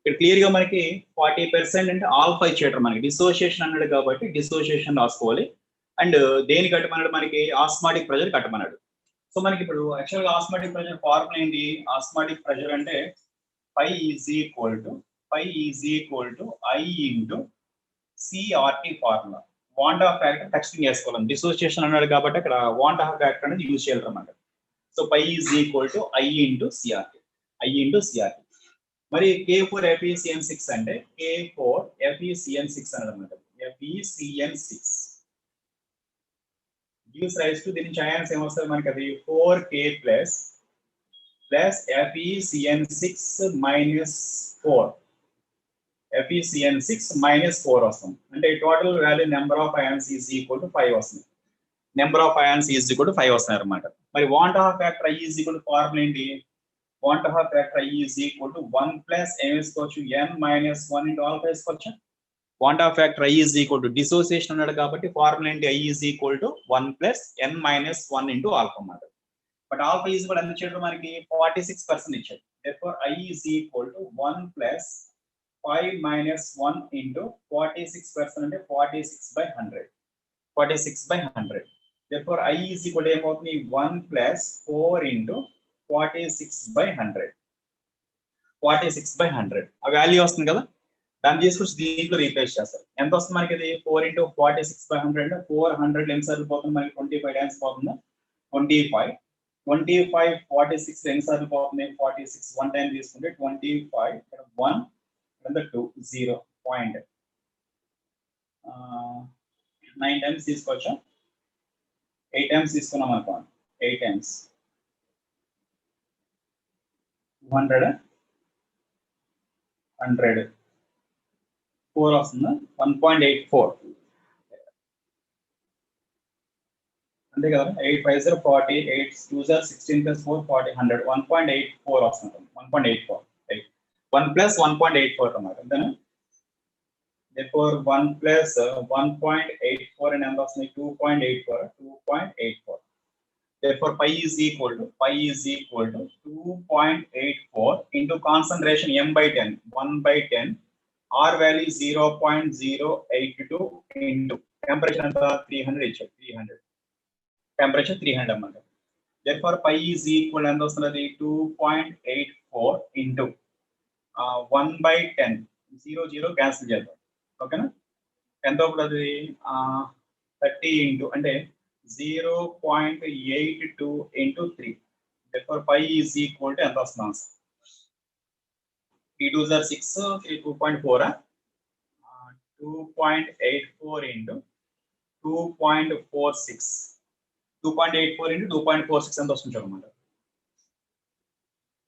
ఇక్కడ క్లియర్ గా మనకి 40% అంటే ఆల్ఫా ఇచ్చేటర్ మనకి డిసోసియేషన్ అన్నాడు కాబట్టి డిసోసియేషన్ రాసుకోవాలి. అండ్ దేని కట్టమన్నాడు మనకి ఆస్మాటిక్ ప్రెషర్ కట్టమన్నాడు. సో మనకి ఇప్పుడు యాక్చువల్గా ఆస్మాటిక్ ప్రెషర్ ఫార్ములా ఏంటి? ఆస్మాటిక్ ప్రెషర్ అంటే pi is equal to I into CRT formula. Van't Hoff factor ఖచ్చితంగా వేసుకోవాలి. డిసోసియేషన్ అన్నాడు కాబట్టి అక్కడ వాంట్ ఆఫ్ ఫ్యాక్టర్ అనేది యూజ్ చేయాలన్నమాట. So pi is equal to I into CRT. మరి K4 FeCN6 అంటే K4 FeCN6 అన్నమాట. FeCN6 gives rise to దీని అయాన్స్ ఏమొస్తుంది మనకి? అది 4K plus FeCN6 minus 4. FeCN6 minus 4 వస్తుంది. అంటే total value number of ions is equal to 5 వస్తుంది. Number of ions is equal to 5 వస్తుంది అనమాట. మరి van't Hoff factor I is equal to formula ఏంటి? Van't Hoff factor I is equal to 1 plus ఏం వేసుకోవచ్చు? n minus 1 into alpha వేసుకోవచ్చు. Van't Hoff factor I is equal to dissociation అన్నాడు కాబట్టి ఫార్ములా ఏంటి? I is equal to 1 plus n minus 1 into alpha అన్నమాట. But alpha is కూడా ఎంత ఇచ్చాడు మనకి? 46% ఇచ్చాడు. therefore I is equal to 1 plus 5 minus 1 into 46% అంటే 46/100. therefore I is equal to ఏమవుతుంది? 1 ప్లస్ 4 ఇంటూ 46/100 ఆ వాల్యూ వస్తుంది కదా, దాన్ని తీసుకొచ్చి దీంట్లో రీప్లేస్ చేస్తారు. ఎంత వస్తుంది మనకి? ఇది 4 ఇంటూ 46/100 అంటే 400 ఎన్నిసార్లు పోతుంది మనకి? 25 టైమ్స్ పోతుందా? 25 46 ఎన్నిసార్లు పోతుంది? 46 1 టైం తీసుకుంటే 25 ఇక్కడ 1 ఇక్కడ 2 0 పాయింట్ 9 టైమ్స్ తీసుకోవచ్చా? 8 టైమ్స్ తీసుకున్నాం అనుకోండి. 8 టైమ్స్ 100 4 వస్తుందా? 1.84 అంతే కదా. 8 5 0 40 8 2 0 16 plus 4 40 100 1.84 వస్తుంది. 1.84 1 plus 1.84 అన్నమాట. అంతేనా? therefore 1 plus 1.84 and ఎంత వస్తుంది? 2.84. therefore pi is equal to 2.84 into concentration m/10 1/10. R value 0.082 into temperature ఎంత? 300 ఇచ్చాడు. 300 temperature 300 అన్నమాట. therefore pi is equal ఎంత వస్తుంది? 2.84 into 1/10 0 క్యాన్సిల్ చేద్దాం. ఓకేనా? ఎంత అవుతుంది? 30 ఇంటూ అంటే 0.82 into 3. therefore pi is equal to ఎంత వస్తుంది ఆన్సర్? 3 2 6 3 2.4 2.84 into 2.46 2.84 into 2.46 ఎంత వస్తుంది చూడమాట?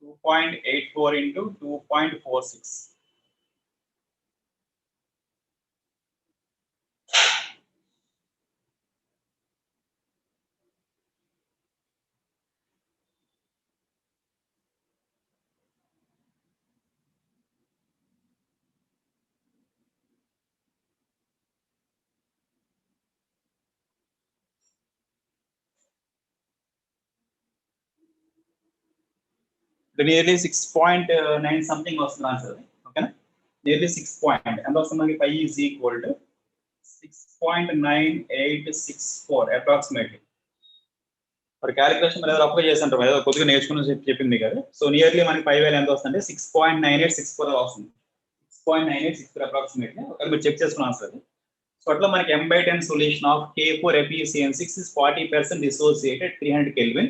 2.84 into 2.46. nearly 6.9 something వస్తుంది ఆన్సర్. ఓకేనా? nearly 6 point ఎంత వస్తుంది మనకి? pi is equal to 6.9864 approximately. మరి క్యాలిక్యులేషన్ మరి రఫ్గా చేస్తుంటారు, ఏదో కొద్దిగా నేర్చుకుని చెప్పింది కదా. సో నియర్లీ మనకి పై వాల్యూ ఎంత వస్తుంది? 6.9864 వస్తుంది. 6.9864 అప్రాక్సిమేట్లీ. ఒకవేళ మీరు చెక్ చేసుకున్న ఆన్సర్ అది. సో అట్లా మనకి m/10 solution of K4 FeCN6 is 40% dissociated 300 Kelvin.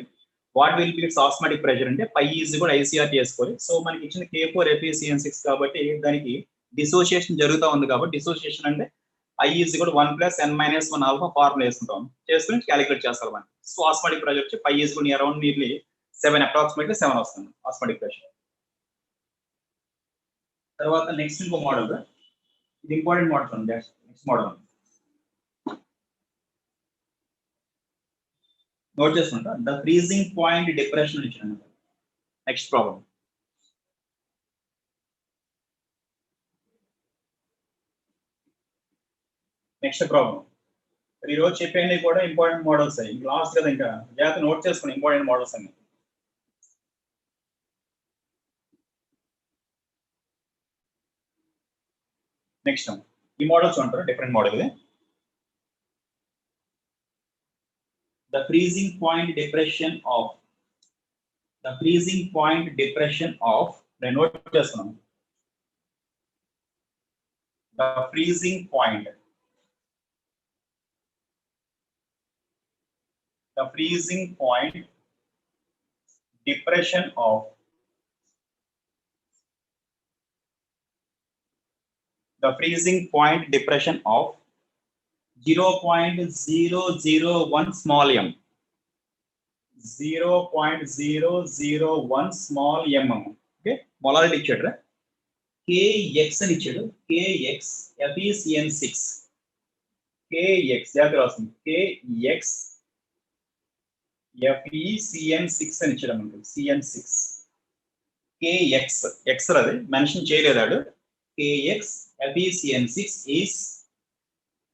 What will be it's osmotic pressure అంటే పై ఈజ్ కూడా ICR చేసుకోవాలి. సో మనకి ఇచ్చిన K4 FeCN6 కాబట్టి దానికి డిసోసియేషన్ జరుగుతూ ఉంది కాబట్టి డిసోసియేషన్ అంటే I ఈజ్ కూడా 1 plus n minus 1 alpha formula వేసుకుంటాం, చేసుకుని క్యాలిక్యులేట్ చేస్తారు మనకి. సో ఆస్మాటిక్ ప్రెషర్ వచ్చి పై ఈజ్ కూడా అరౌండ్ నియర్లీ 7 అప్రాక్సిమేట్లీ 7 వస్తుంది ఆస్మాటిక్ ప్రెషర్. తర్వాత నెక్స్ట్ ఇంకో మోడల్, ఇది ఇంపార్టెంట్ మోడల్ ఉంది. నెక్స్ట్ మోడల్ నోట్ చేసుకుంటా. ద ఫ్రీజింగ్ పాయింట్ డిప్రెషన్ ఇచ్చిన నెక్స్ట్ ప్రాబ్లం. నెక్స్ట్ ప్రాబ్లం ఈ రోజు చెప్పేది కూడా ఇంపార్టెంట్ మోడల్స్ అయ్యి లాస్ట్ కదా, ఇంకా జాగ్రత్త నోట్ చేసుకుని ఇంపార్టెంట్ మోడల్స్ అన్ని. నెక్స్ట్ ఈ మోడల్స్ ఉంటారు డిఫరెంట్ మోడల్ ఇది. The freezing point depression of నేను నోట్ చేస్తున్నాను. The freezing point depression of 0.001 small m. 0.001 small m. Okay, molality ఇచ్చాడు. kx అని ఇచ్చాడు. kx FeCN6. kx జాగ్రత్త రాస్తుంది. kx FeCN6 అని ఇచ్చాడు మనకు. CN6 kx x అది mention చేయలేదాడు. kx FeCN6 is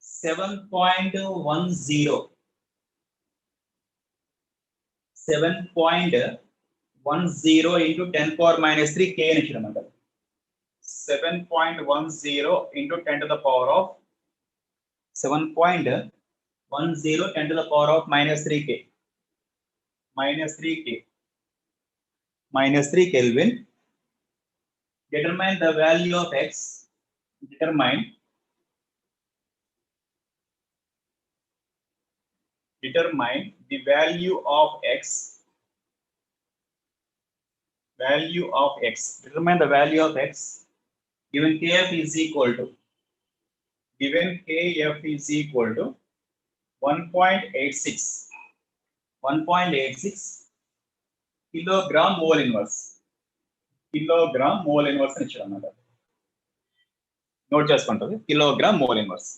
7.10 into 10 power minus 3 k అని ఇచ్చాడు అన్నమాట. 7.10 into 10 to the power of 7.10 10 to the power of minus 3k. Minus 3 Kelvin. Determine the value of x. Determine the value of x. Determine the value of x given kf is equal to 1.86 kilogram mole inverse అని ఇచ్చాడు అన్నమాట. Note చేసుకుంటుంది. Kilogram mole inverse.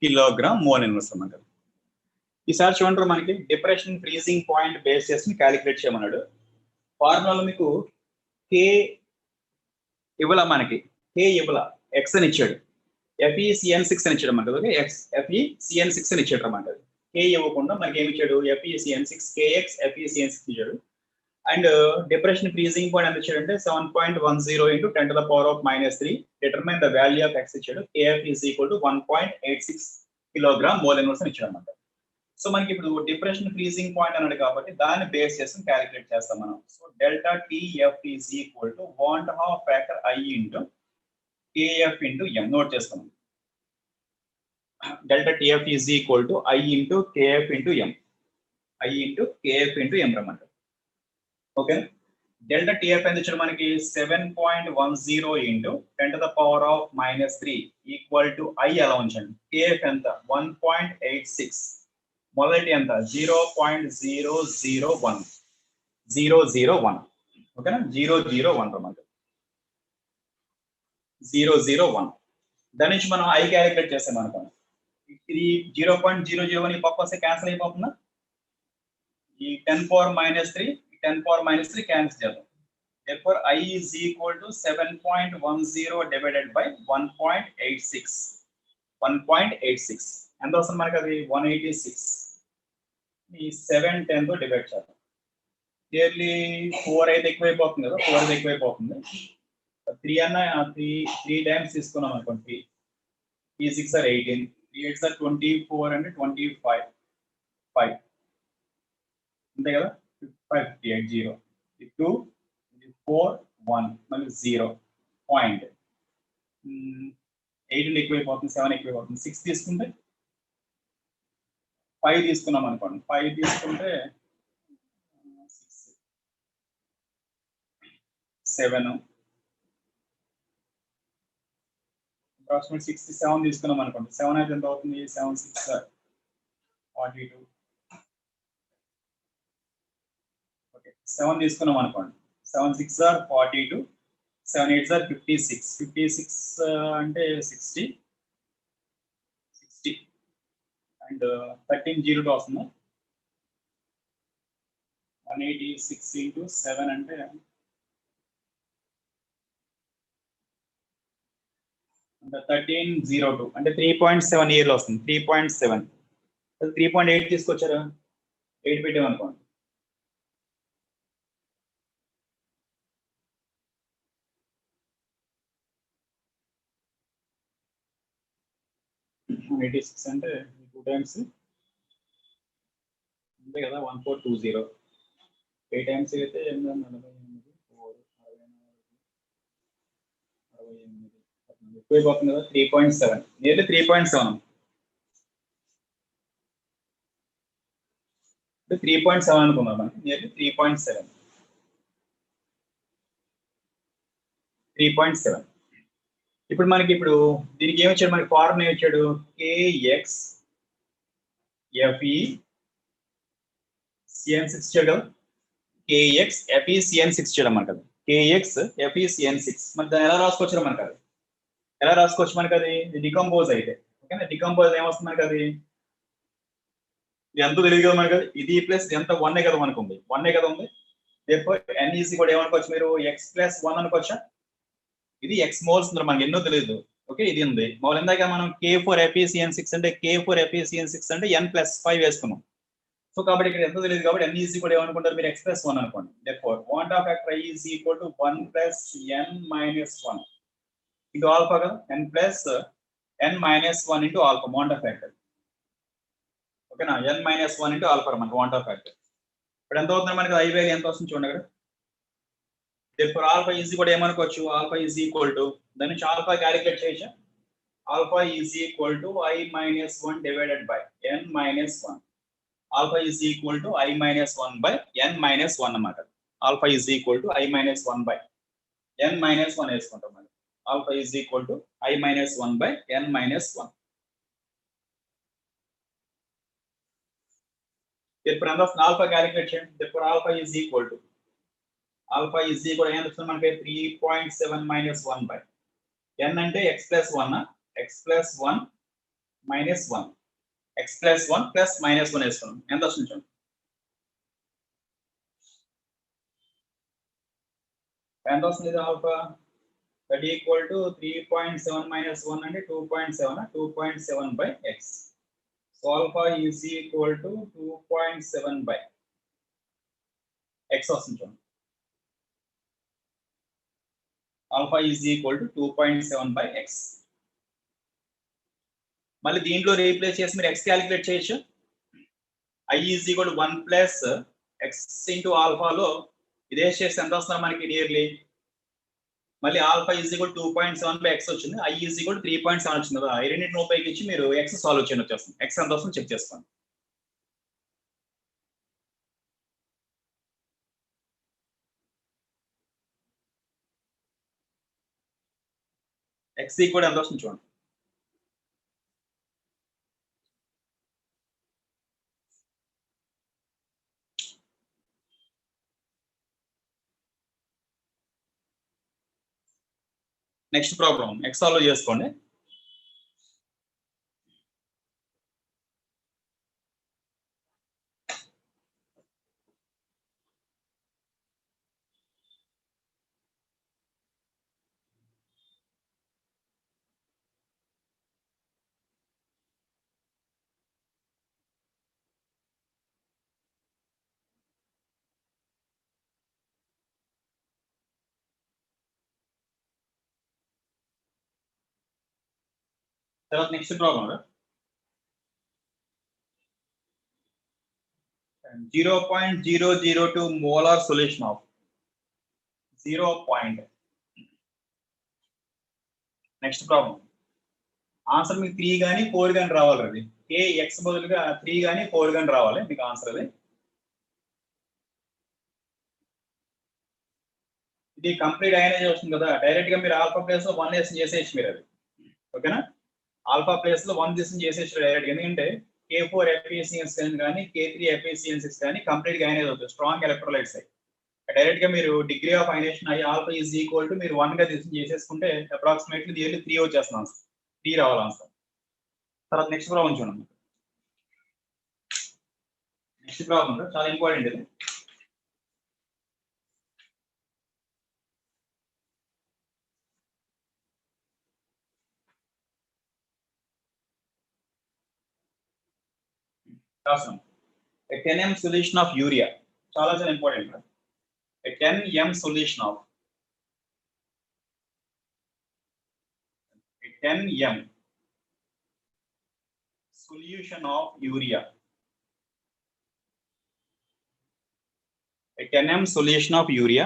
Kilogram mole inverse అన్నమాట. ఈసారి చూడండి, మనకి depression freezing point base చేసుకుని calculate చేయమన్నాడు. ఫార్ములాలో మీకు కే ఇవ్వాల, మనకి కే ఇవ్వాల, ఎక్స్ అని ఇచ్చాడు. FeCN6 అని ఇచ్చాడు అన్నమాట. ఓకే, FeCN6 అని ఇచ్చాడు అన్నమాట. కే ఇవ్వకుండా మనకి ఏమి ఇచ్చాడు? FeCN6 kx FeCN6 ఇచ్చాడు. అండ్ డిప్రెషన్ ఫ్రీజింగ్ పాయింట్ ఎంత ఇచ్చాడు అంటే 7.10 into 10 to the power of minus 3. Determine the value of x ఇచ్చాడు. kf is equal to 1.86 kilogram mole inverse అని ఇచ్చాడు అన్నమాట. సో మనకి ఇప్పుడు డిప్రెషన్ ఫ్రీజింగ్ పాయింట్ అన్నాడు కాబట్టి దాన్ని బేస్ చేసుకుని క్యాలిక్యులేట్ చేస్తాం మనం. So delta TF is equal to 1/2 factor I into kf into m. Note చేసుకున్నాం. Delta TF is equal to I into kf into m. రమ్మంట. ఓకే, డెల్టా TF ఎంత ఇచ్చాడు మనకి? 7.10 into 10 to the power of minus 3 equal to I అలా ఉంచండి. kf ఎంత? 1.86. మొదటి ఎంత? 0.001. ఓకేనా, 001 రమ్మంట. 001. దాని నుంచి మనం I క్యాలిక్యులేట్ చేస్తాం అనుకోండి. ఇది 0.001 ఈ పక్క వస్తే క్యాన్సిల్ అయిపోతుందా? ఈ 10 power minus 3 క్యాన్సిల్ చేద్దాం. Therefore I is equal to 7.10 divided by 1.86. ఎంత వస్తుంది మనకి? అది 186. ఈ 710 తో డివైడ్ చేద్దాం. క్లియర్లీ 4 అయితే ఎక్కువైపోతుంది కదా, 4 అయితే ఎక్కువైపోతుంది. 3 అన్న 3 టైమ్స్ తీసుకున్నాం అనుకోండి. 3 6 are 18, 3 8 are 24 and 25 అంతే కదా. 580 2 4 1 మళ్ళీ 0 పాయింట్. 8 ఎక్కువైపోతుంది, 7 ఎక్కువైపోతుంది. 6 తీసుకుంటే 5 తీసుకున్నాం అనుకోండి. 5 తీసుకుంటే 7 అప్రాక్సిమేట్ 67 తీసుకున్నాం అనుకోండి. 7 అయితే ఎంత అవుతుంది? 7 6 42. ఓకే, 7 తీసుకున్నాం అనుకోండి. 7 6 are 42, 7 8 are 56. 56 అంటే 60 అండ్ 13 0 వస్తుంది. 186 into 7 అంటే 1302 అంటే 3.7 ఇయర్లో వస్తుంది. 3.7 3.8 తీసుకొచ్చారా, 8 పెట్టామనుకోండి. ఎయిటీ సిక్స్ అంటే 2 టైమ్స్ అంతే కదా, 1420. 8 టైమ్స్ అయితే 848, 4, 68, 68, ఎక్కువైపోతుంది కదా. 3.7 నియర్లీ 3.7 అంటే 3.7 అనుకున్నాం మనకి, నియర్లీ 3.7. 3.7. ఇప్పుడు మనకి దీనికి ఏమి ఇచ్చాడు, మనకి ఫార్ములా ఏమి ఇచ్చాడు, కేఎక్స్ ఎఫ్ఈ సిఎన్6 ఇచ్చాడు కదా. కేఎక్స్ ఎఫ్ఈ సిఎన్6 ఇచ్చాడు అన్నమాట. కేఎక్స్ ఎఫ్ఈ సిఎన్6 మరి దాన్ని ఎలా రాసుకోవచ్చు మనకి, అది ఎలా రాసుకోవచ్చు మనకి, అది డికంపోజ్ అయితే ఓకేనా. డికంపోజ్ ఏమొస్తుంది మనకి, అది ఎంత తెలియదు కదా మనకి, ఇది ప్లస్ ఎంత 1 కదా మనకు ఉంది, 1 కదా ఉంది. ఎన్ ఈజీ కూడా ఏమనుకోవచ్చు మీరు, ఎక్స్ ప్లస్ 1 అనుకోవచ్చా. ఇది ఎక్స్ మోల్స్ ఉంది మనకి, ఎన్నో తెలియదు. ఓకే, ఇది ఉంది. మళ్ళీ ఇందాక మనం K4FeCN6 అంటే K4FeCN6 అంటే n+5 వేసుకున్నాం. సో కాబట్టి ఇక్కడ ఎంత తెలియదు కాబట్టి n ఈజీ కూడా ఏమనుకుంటారు మీరు, x+1 అనుకోండి. therefore want of factor I is equal to 1 plus n minus 1 into alpha కదా, n plus n minus 1 into alpha want of factor. ఓకేనా, n minus 1 into alpha మనకి want of factor. ఇప్పుడు ఎంత అవుతుంది మనకి, I వాల్యూ ఎంత వస్తుంది చూడండి అక్కడ. therefore alpha is కూడా ఏమనుకోవచ్చు, alpha is equal to దాని నుంచి alpha క్యాలిక్యులేట్ చేయొచ్చా. alpha is equal to I minus 1 divided by n minus 1. alpha is equal to I minus 1 by n minus 1 అన్నమాట. alpha is equal to I minus 1 by n minus 1 వేసుకుంటాం మనం. alpha is equal to I minus 1 by n minus 1. therefore end of alpha calculate చేయండి. therefore alpha is equal to ఏం వస్తుంది మనకి, 3.7 minus 1 by n అంటే x plus 1 x plus 1 minus 1 x plus 1 plus minus 1 వేసుకున్నాం. ఎంత వస్తుంది చూడండి, ఎంత వస్తుంది ఇది alpha. that equal to 3.7 minus 1 అంటే 2.7 2.7 by x. so alpha is equal to 2.7 by x వస్తుంది చూడండి. alpha is equal to 2.7 by x. మళ్ళీ దీంట్లో రీప్లేస్ చేసి మీరు x క్యాలిక్యులేట్ చేయొచ్చు. I is equal to 1 plus x into alpha లో ఇదే చేస్తే ఎంత వస్తుంది మనకి నియర్లీ, మళ్ళీ alpha is equal 2.7 by x వచ్చింది, I ఈజ్ ఈక్వల్ 3.7 వచ్చింది కదా. ఈ రెండింటిని ఉపయోగించి మీరు x సాల్వ్ చేయండి, వచ్చేస్తుంది. x ఎంత వస్తుంది చెక్ చేసుకోండి. x ఈక్వల్ ఎంత వస్తుంది చూడండి. నెక్స్ట్ ప్రాబ్లం x సాల్వ్ చేసుకోండి. తర్వాత next problem 0.002 molar solution of 0. Next problem answer మీకు 3 కానీ 4 కానీ రావాలి. అది kx బదులుగా 3 కానీ 4 కానీ రావాలి మీకు ఆన్సర్. అది ఇది కంప్లీట్ అయనైజ్ వస్తుంది కదా, డైరెక్ట్ గా మీరు ఆల్ఫా ప్లేస్ లో 1 వేసి చేసేయచ్చు మీరు. అది ఓకేనా, ఆల్ఫా ప్లేస్ లో 1 తీసుకుని చేసేయచ్చు డైరెక్ట్. ఎందుకంటే K4FeCN6 కానీ K3FeCN6 కానీ కంప్లీట్ గా అయనైజ్ అవుతుంది, స్ట్రాంగ్ ఎలక్ట్రోలైట్స్ అయ్యి. డైరెక్ట్ గా మీరు డిగ్రీ ఆఫ్ అయనేషన్ అయ్యి ఆల్ఫా ఈజ్ ఈక్వల్ టు మీరు 1 గా తీసుకుని చేసేసుకుంటే అప్రాక్సిమేట్లీ నియర్లీ 3 వచ్చేస్తుంది ఆన్సర్. 3 రావాలి ఆన్సర్. తర్వాత నెక్స్ట్ ప్రాబ్లం చూడండి. నెక్స్ట్ ప్రాబ్లం చాలా ఇంపార్టెంట్ ఇది. రాస్తాం. A 10 m solution of urea. చాలా చాలా important. A 10 m solution of a 10 m solution of urea. A 10 m solution of urea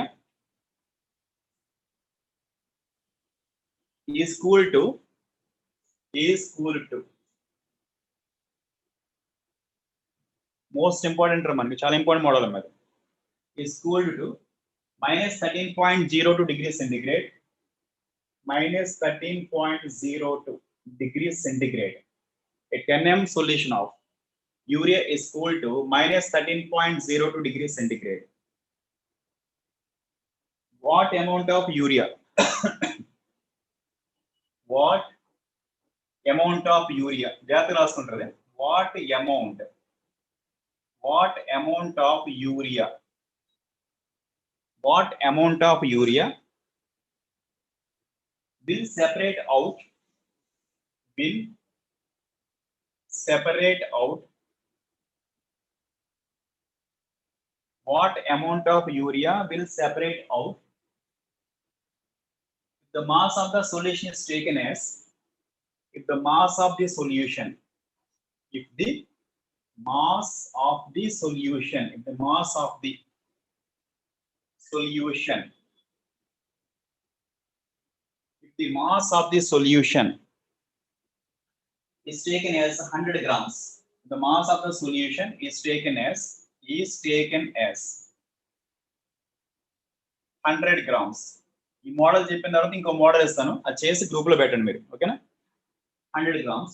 is equal to most important మనకి చాలా important model అన్నది is equal to minus 13.02 degrees centigrade minus 13.02 degrees centigrade. A 10 m solution of urea is equal to minus 13.02 degrees centigrade. What amount of urea? What amount of urea? జాగ్రత్తగా రాసుకుంటారు. What amount of urea? What amount of urea will separate out what amount of urea will separate out if the mass of the solution is taken as if the mass of the solution if the mass of the solution if the mass of the solution if the mass of the solution is taken as 100 grams, the mass of the solution is taken as 100 grams. ఈ model చెప్పిన తర్వాత ఇంకో model ఇస్తాను, అది చేసి group లో పెట్టండి మీరు, ఓకేనా? 100 grams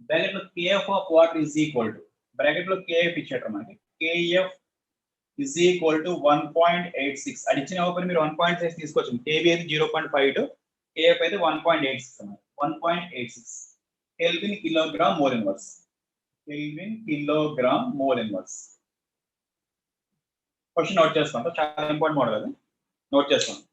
బ్రాకెట్ లో kf of water is equal to bracket లో kf ఇచ్చారు మనకి, kf ఈజ్ ఈక్వల్ టు 1.86. అది ఇచ్చిన ఓపెన్ మీరు 1.6 తీసుకోవచ్చు. kb అయితే 0.52, kf అయితే 1.86 అన్నమాట. 1.86 Kelvin kilogram mole inverse. Kelvin kilogram mole inverse. Question note చేసుకోండి, చాలా ఇంపార్టెంట్ మోడల్ అది, నోట్ చేసుకోండి.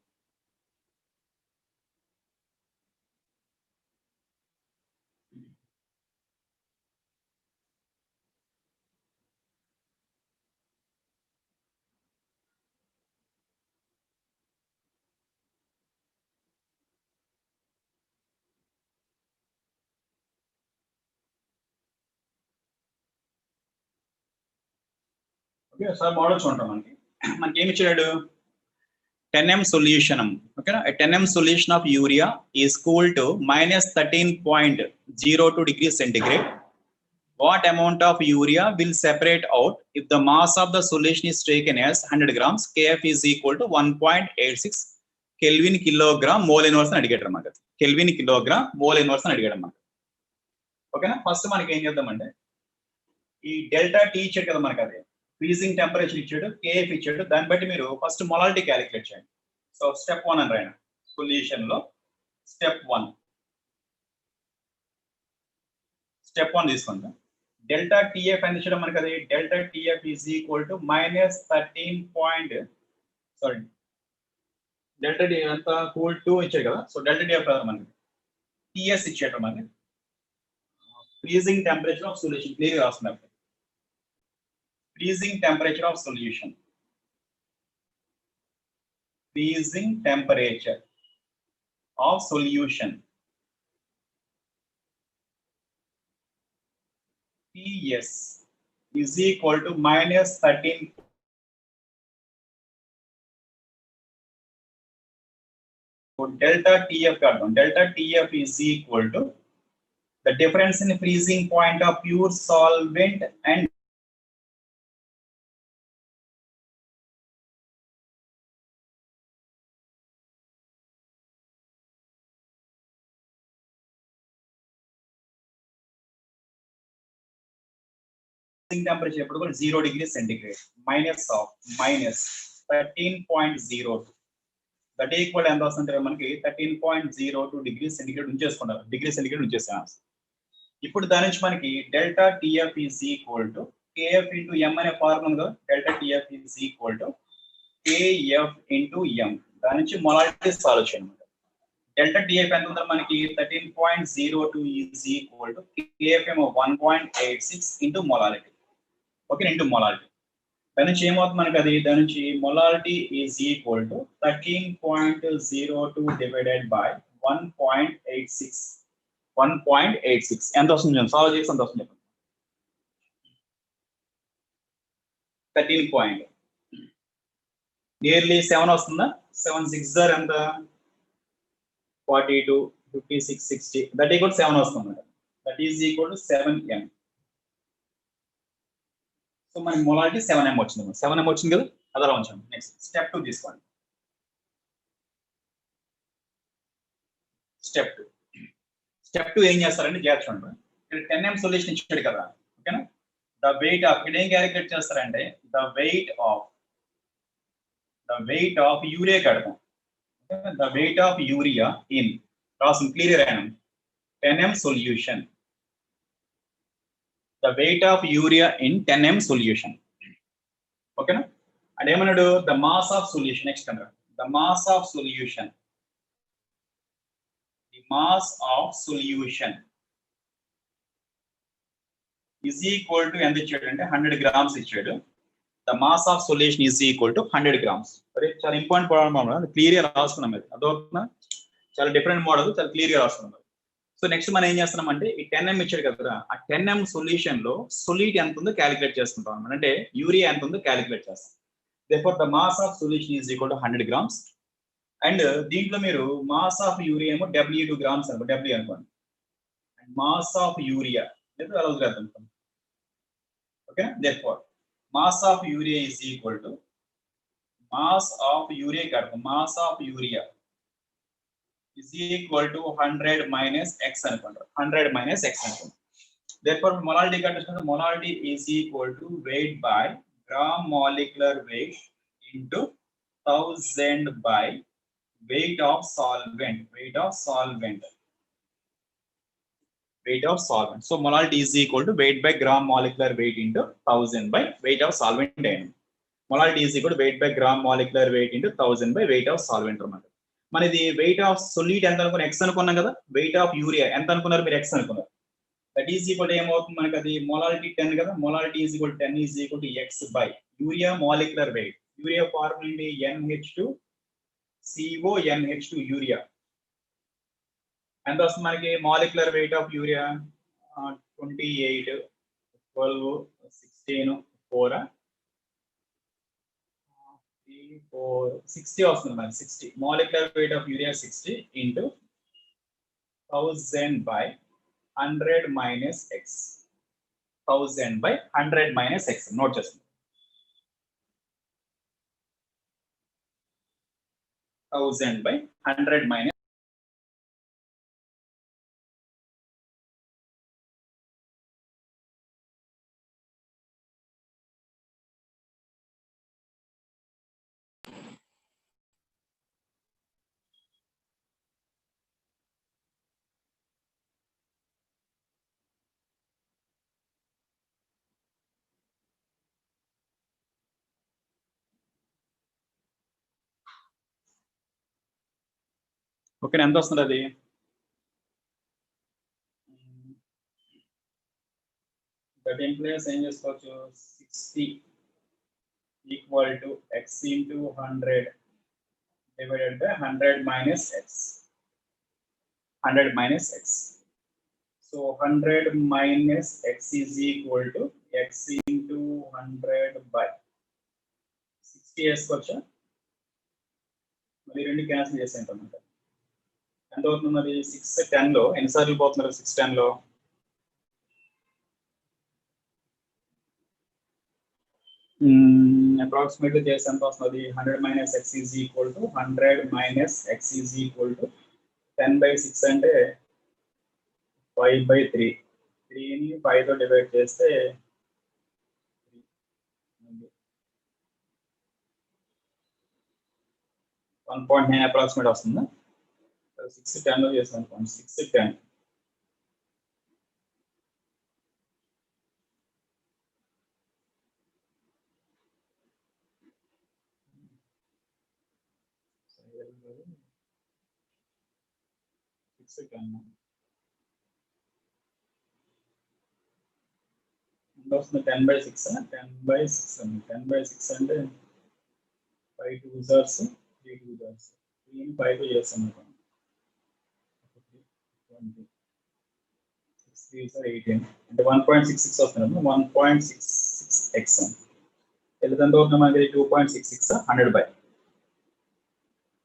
ఓకే సార్, మోడల్స్ ఉంటాం మనకి ఏమి ఇచ్చాడు? 10 m solution, okay, a 10 m solution of urea is equal to minus 13.02 degrees centigrade. What amount of urea will separate out if the mass of the solution is taken as 100 grams? Kf is equal to 1.86 Kelvin kilogram mole inverse అని అడిగాడు అన్నమాట. Kelvin kilogram mole inverse అని అడిగాడు అన్నమాట. ఓకేనా? First మనకి ఏం చేద్దామంటే, ఈ డెల్టా టీ ఇచ్చాడు కదా మనకి, అదే ఫ్రీజింగ్ టెంపరేచర్ ఇచ్చాడు, కేఎఫ్ ఇచ్చాడు, దాన్ని బట్టి మీరు ఫస్ట్ మొలాలిటీ క్యాలిక్యులేట్ చేయండి. సో స్టెప్ 1 అని రాయండి సొల్యూషన్ లో. స్టెప్ 1 తీసుకోండి. డెల్టా టీఎఫ్ ఎంత ఇచ్చాడు మనకి, అది delta TF is equal to minus 13. Delta T ఎంత, కూల్ 2 ఇచ్చాడు కదా. సో డెల్టా టీఎఫ్ కదా మనకి, టీఎస్ ఇచ్చాడు మనకి, freezing temperature of solution. Clear గా రాస్తున్నారు, freezing temperature of solution. Freezing temperature of solution. Ts is equal to minus 13. So delta TF carbon. Delta TF is equal to the difference in freezing point of pure solvent and temperature ఎప్పుడు కూడా 0 degrees centigrade minus 13.02. That equal ఎంత వస్తుంటే మనకి 13.02 degrees centigrade ఉంచేసుకుంటారు, degree centigrade ఉంచేసాను. ఇప్పుడు దాని నుంచి మనకి delta TF is equal to KF into M అనే ఫార్ములా ఉంది కదా. Delta TF is equal to KF into M. దాని నుంచి మొలాలిటీ సాల్వ్ చేయండి. డెల్టా టిఎఫ్ ఎంత ఉందో మనకి 13.02 ఈజ్ ఈక్వల్ టు కేఎఫ్ ఏమో 1.86 into molality. Okay, into molality. దాని నుంచి ఏమవుతుంది మనకి, అది దాని నుంచి molality is equal to 13.02 divided by 1.86. 1.86 ఎంత వస్తుంది? సాల్వ్ చేసి ఎంత వస్తుంది? 13 పాయింట్ నియర్లీ 7 వస్తుందా? 7 6 ఎంత? 42, 56, 60. దట్ ఈక్వల్ 7 వస్తుంది. That is equal to 7m. So మనకి మొలాలిటీ 7m వచ్చింది. 7m వచ్చింది కదా, అదలా ఉంచండి. నెక్స్ట్ స్టెప్ 2 తీసుకోండి. స్టెప్ 2 ఏం చేస్తారంటే జాగ్రత్త చూడండి. ఇక్కడ 10m సొల్యూషన్ ఇచ్చాడు కదా, ఓకేనా? ద వెయిట్ ఆఫ్, ఇక్కడ ఏం క్యాలిక్యులేట్ చేస్తారంటే ద వెయిట్ ఆఫ్ యూరియా కడతాం. The weight of urea in రాసిన క్లియర్ అయినా 10m solution. The weight of urea in 10m solution. Okay na? And ఏమన్నాడు? The mass of solution. Next అన్నాడు the mass of solution. The mass of solution is equal to ఎంత ఇచ్చాడు అంటే 100 grams ఇచ్చాడు. The mass of solution is equal to 100 grams. అరే చాలా important problem, clear గా రాసుకున్నాం. ఇది అదొకనా చాలా డిఫరెంట్ మోడల్, చాలా క్లియర్ గా రాసుకున్నాం. సో నెక్స్ట్ మనం ఏం చేస్తున్నాం అంటే ఈ 10m ఇచ్చాడు కదా, ఆ 10m సొల్యూషన్ లో సొల్యూట్ ఎంత ఉందో క్యాలిక్యులేట్ చేసుకుంటాం అన్నమాట. అంటే యూరియా ఎంత ఉందో క్యాలిక్యులేట్ చేస్తాం. therefore the mass of solution is equal to 100 grams. And దీంట్లో మీరు మాస్ ఆఫ్ యూరియా ఏమో W2 grams అనుకో, W అనుకోండి. అండ్ మాస్ ఆఫ్ యూరియా లేదా అలా వదిలేద్దాం. Okay, therefore mass of urea is equal to mass of urea కాదు, mass of urea is equal to 100 minus x అనుకుంటారు. 100 minus x అనుకుంటారు. therefore molality condition, molality is equal to weight by gram molecular weight into 1000 by weight of solvent. So molality is equal to weight by gram molecular weight into 1000 by weight of solvent. Molality is equal to weight by gram molecular weight into 1000 by weight of solvent అన్నమాట. మనది weight of solute ఎంత అనుకున్నా, X అనుకున్నాం కదా. Weight of urea ఎంత అనుకున్నారు మీరు? X అనుకున్నారు. దట్ ఈజ్ ఈక్వల్ ఏమవుతుంది మనకి, అది మొలాలిటీ 10 కదా. Molality is equal 10 is equal to X by urea molecular weight. Urea formula ఏంటి? NH2CO urea. ఎంత వస్తుంది మనకి మాలిక్యులర్ వెయిట్ ఆఫ్ యూరియా? 28, 12, 16, 4, 60 వస్తుంది మనకి. 60 molecular weight of urea 60 into 1000 by 100 minus x. 1000 by 100 minus x note చేస్తుంది. 1000 by 100 minus okay, ఎంత వస్తుంది అది? దట్ ఇంప్లైస్ ఏం చేసుకోవచ్చు? 60 equal to x into 100 divided by 100 minus x. 100 minus x. So 100 minus x is equal to x into 100 by 60 వేసుకోవచ్చా? మరి రెండు cancel చేసేంట అన్నమాట. ఎంత అవుతుంది మరి? 6 10 లో ఎన్నిసార్లు పోతున్నారు? 6 10 లో అప్రాక్సిమేట్లీ చేస్తే ఎంత వస్తుంది? 100 minus x is equal to 100 minus x is equal to 10 by 6 అంటే 5 by 3. 3ని 5 తో డివైడ్ చేస్తే 1.9 అప్రాక్సిమేట్ వస్తుందా? 6 10 లో చేస్తాను. 6 10 6 10 వస్తుంది 10/6 10/6 అంటే 5 2s 3 2s 3 5 చేస్తాం అనుకోండి 20 6 3 18 అంటే 1.66 వస్తుంది 1.66x ఎంత అవుతుంది మనకి 2.66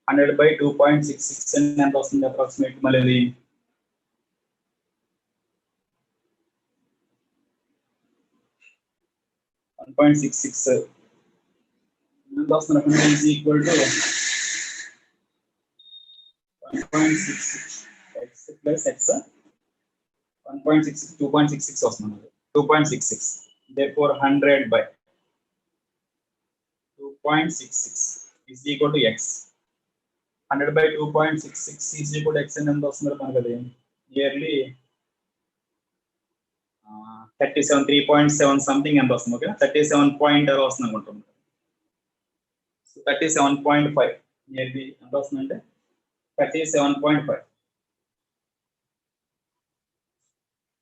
100/2.66 అంటే ఎంత వస్తుంది అప్రాక్సిమేట్ మళ్ళీ ఇది 1.66 ఎంత వస్తుంది is equal to 1.66 x plus x 1.66 2.66 వస్తుంది 2.66 therefore 100/2.66 is equal to x 100/2.66 is equal to x అని ఎంత వస్తుంది మనకి అది నియర్లీ 37 సంథింగ్ ఎంత వస్తుంది ఓకే 37 పాయింట్ వస్తుంది అనుకుంటున్నాను 37.5 నియర్లీ ఎంత వస్తుందంటే 37.5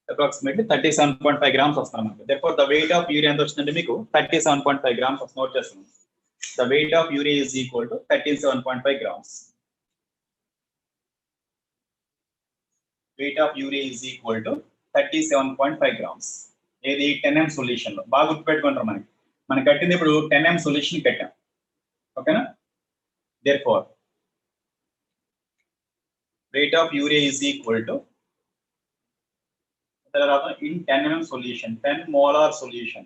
approximately 37.5 grams వస్తుంది మనకి therefore the weight of urea ఎంత వచ్చిందంటే మీకు 37.5 grams వస్తుంది నోట్ చేస్తున్నాను the weight of urea is equal to 37.5 grams weight of urea is equal to 37.5 grams ఏది 10m సొల్యూషన్ లో బాగా గుర్తుపెట్టుకుంటారు మనం కట్టింది ఇప్పుడు 10m సొల్యూషన్ కట్టాం ఓకేనా therefore weight of urea is equal to in 10 mm solution 10 molar solution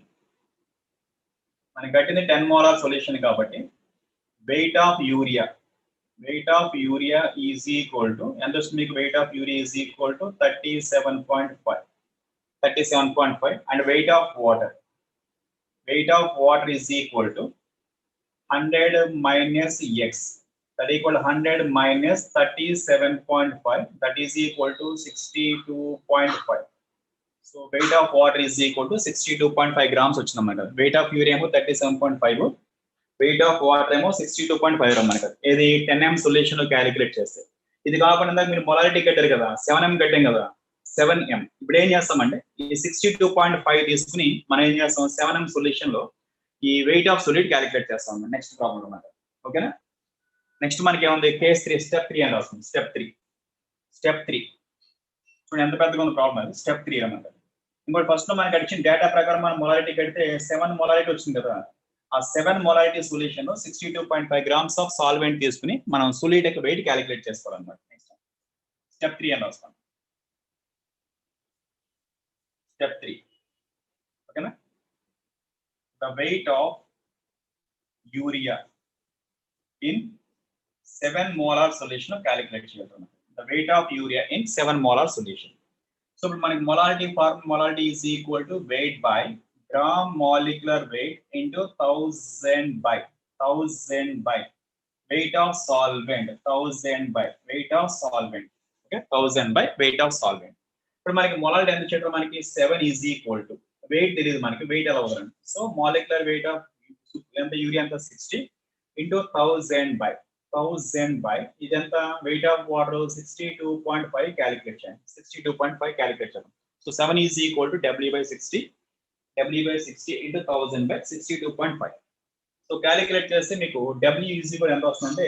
మనం కట్టింది 10 molar solution కాబట్టి weight of urea is equal to ఎంత వస్తుంది మీకు weight of urea is equal to 37.5 and weight of water is equal to 100 minus x that equal to 100 minus 37.5 that is equal to 62.5 so weight of water is equal to 62.5 grams వచ్చిందన్నమాట weight of urea ఏమో 37.5 weight of water ఏమో 62.5 అన్నమాట ఇది 10m solution లో calculate చేస్తే ఇది కాకుండా మీరు మొలారిటీ కట్టారు కదా 7m కట్టాం కదా 7m ఇప్పుడు ఏం చేస్తామంటే ఈ 62.5 తీసుకుని మనం ఏం చేస్తాం 7m సొల్యూషన్ లో ఈ వెయిట్ ఆఫ్ సొల్యూట్ క్యాలిక్యులేట్ చేస్తాం నెక్స్ట్ ప్రాబ్లం అన్నమాట ఓకేనా నెక్స్ట్ మనకి ఏముంది కేస్ 3 స్టెప్ 3 అని వస్తుంది స్టెప్ 3 చూడండి ఎంత పెద్దగా ఉంది ప్రాబ్లం అది స్టెప్ 3 అన్నమాట ఇంకోటి ఫస్ట్ లో మనకి ఇచ్చిన డేటా ప్రకారం మనం మొలారిటీ కడితే 7 మొలారిటీ వచ్చింది కదా ఆ 7 మొలారిటీ సొల్యూషన్ లో 62.5 grams ఆఫ్ సాల్వెంట్ తీసుకుని మనం సొల్యూట్ యొక్క వెయిట్ క్యాలిక్యులేట్ చేసుకోవాలన్నమాట నెక్స్ట్ స్టెప్ 3 అని వస్తాం స్టెప్ 3 ఓకేనా the weight of urea in 7 molar solution calculate చేయాలి the weight of urea in 7 molar solution so మనకి molarity is equal to weight by gram molecular weight into 1000 by weight of solvent 1000 by weight of solvent okay 1000 by weight of solvent ఇప్పుడు మనకి molarity ఎంత చెప్పారు మనకి 7 is equal to weight తెలియదు మనకి weight ఎలా అవుతుంది సో molecular weight of ఎంత యూరియా ఎంత 60 into 1000 by ఇదంతా weight of water 62.5 క్యాలిక్యులేట్ చేయండి 62.5 క్యాలిక్యులేట్ చేద్దాం so 7 is equal to w by 60 into 1000 by 62.5 so calculate చేస్తే మీకు w is equal ఎంత వస్తుందంటే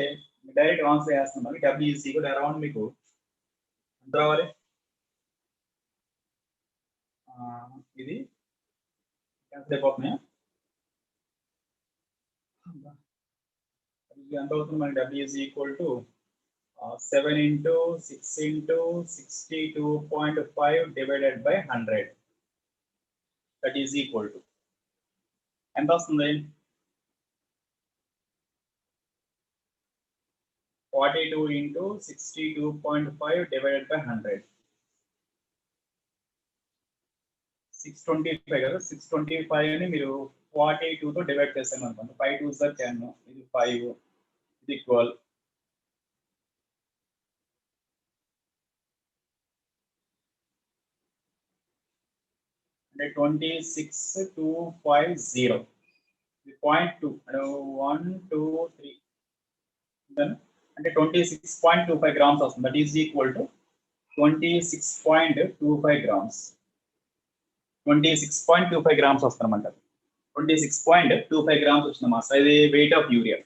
డైరెక్ట్ ఆన్సర్ చేస్తాం మనకి w is equal అరౌండ్ మీకు ఎంత రావాలి ఇది క్యాన్సిల్ అయిపోతున్నాయా ఎంత అవుతుంది మనకి w is equal to 7 into 6 into 62.5 divided by 100 that is equal to ఎంత వస్తుంది 42 into 62.5 divided by 100 625 కదా 625 ని మీరు 42 తో డివైడ్ చేస్తాం అనుకోండి 5 2s are 10 ఇది 5 ఇది ఈక్వల్ అంటే 26250 ఇది 0.2 1 2 3 అంటే 26.25 grams వస్తుంది that is equal to 26.25 grams 26.25 grams వస్తుందన్నమాట. 26.25 గ్రామ్స్ వచ్చింది మాస్. ఇది వెయిట్ ఆఫ్ యూరియా.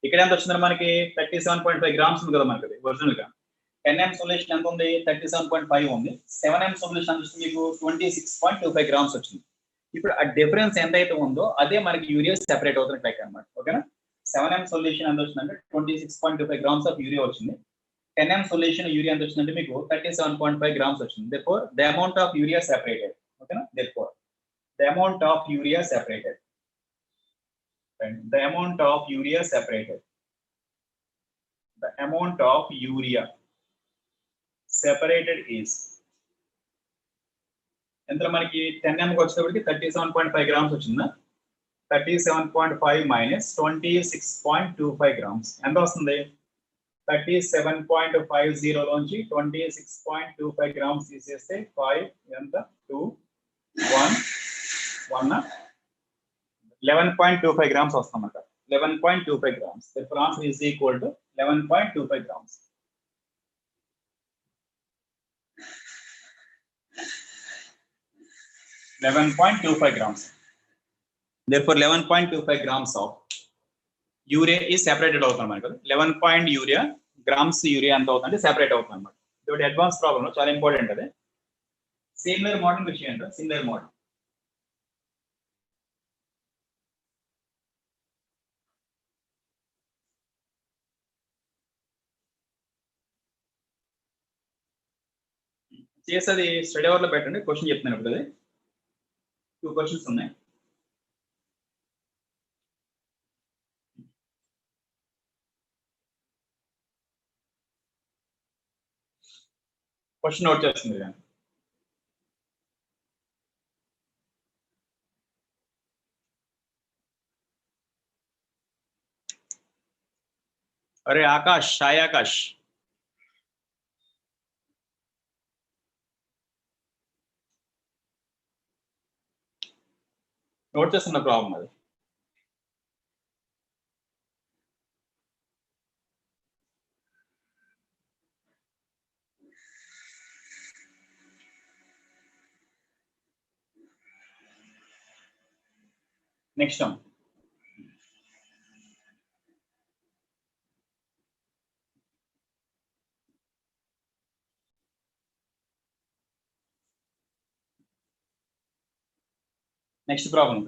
ఇక్కడ ఎంత వచ్చిందంటే మనకి 37.5 గ్రామ్స్ ఉంది కదా మనకి ఒరిజినల్ గా. 10m సొల్యూషన్ ఎంత ఉంది? 37.5 ఉంది. 7m సొల్యూషన్ ఎంత వస్తుంది మీకు? 26.25 గ్రామ్స్ వచ్చింది. ఇప్పుడు ఆ డిఫరెన్స్ ఎంత అయితే ఉందో అదే మనకి యూరియా సెపరేట్ అవుతున్నట్టు లెక్క అనమాట. ఓకేనా? 7m సొల్యూషన్ ఎంత వచ్చిందంటే 26.25 గ్రామ్స్ ఆఫ్ యూరియా వచ్చింది. 10m సొల్యూషన్ యూరియా ఎంత వచ్చిందంటే మీకు 37.5 గ్రామ్స్ వచ్చింది. Therefore, the amount of urea separated. ఓకేనా? Therefore, the amount of urea separated. The amount of urea separated. The amount of urea separated is ఎంత మనకి 10m కి వచ్చేటప్పటికి 37.5 గ్రామ్స్ వచ్చిందా? 37.5 మైనస్ 26.25 గ్రామ్స్ ఎంత వస్తుంది? 37.50 లోంచి 26.25 గ్రామ్స్ తీసేస్తే 5 ఎంత? 2 1 1 11.25 గ్రామ్స్ వస్తుందన్నమాట. 11.25 grams. Therefore, answer is equal to 11.25 grams. Therefore, 11.25 grams of urea is separated out. 11 point urea grams urea and separate out. So, advanced problem చాలా important ade. Similar model which enter similar model. చేసేది study hour లో పెట్టండి. Question చెప్తున్నాను ఇప్పుడు. 2 questions ఉన్నాయి. Question note చేస్తుంది కానీ అరే ఆకాష్, సాయి ఆకాష్, నోట్ చేస్తున్న ప్రాబ్లం అది. Next one. Next problem.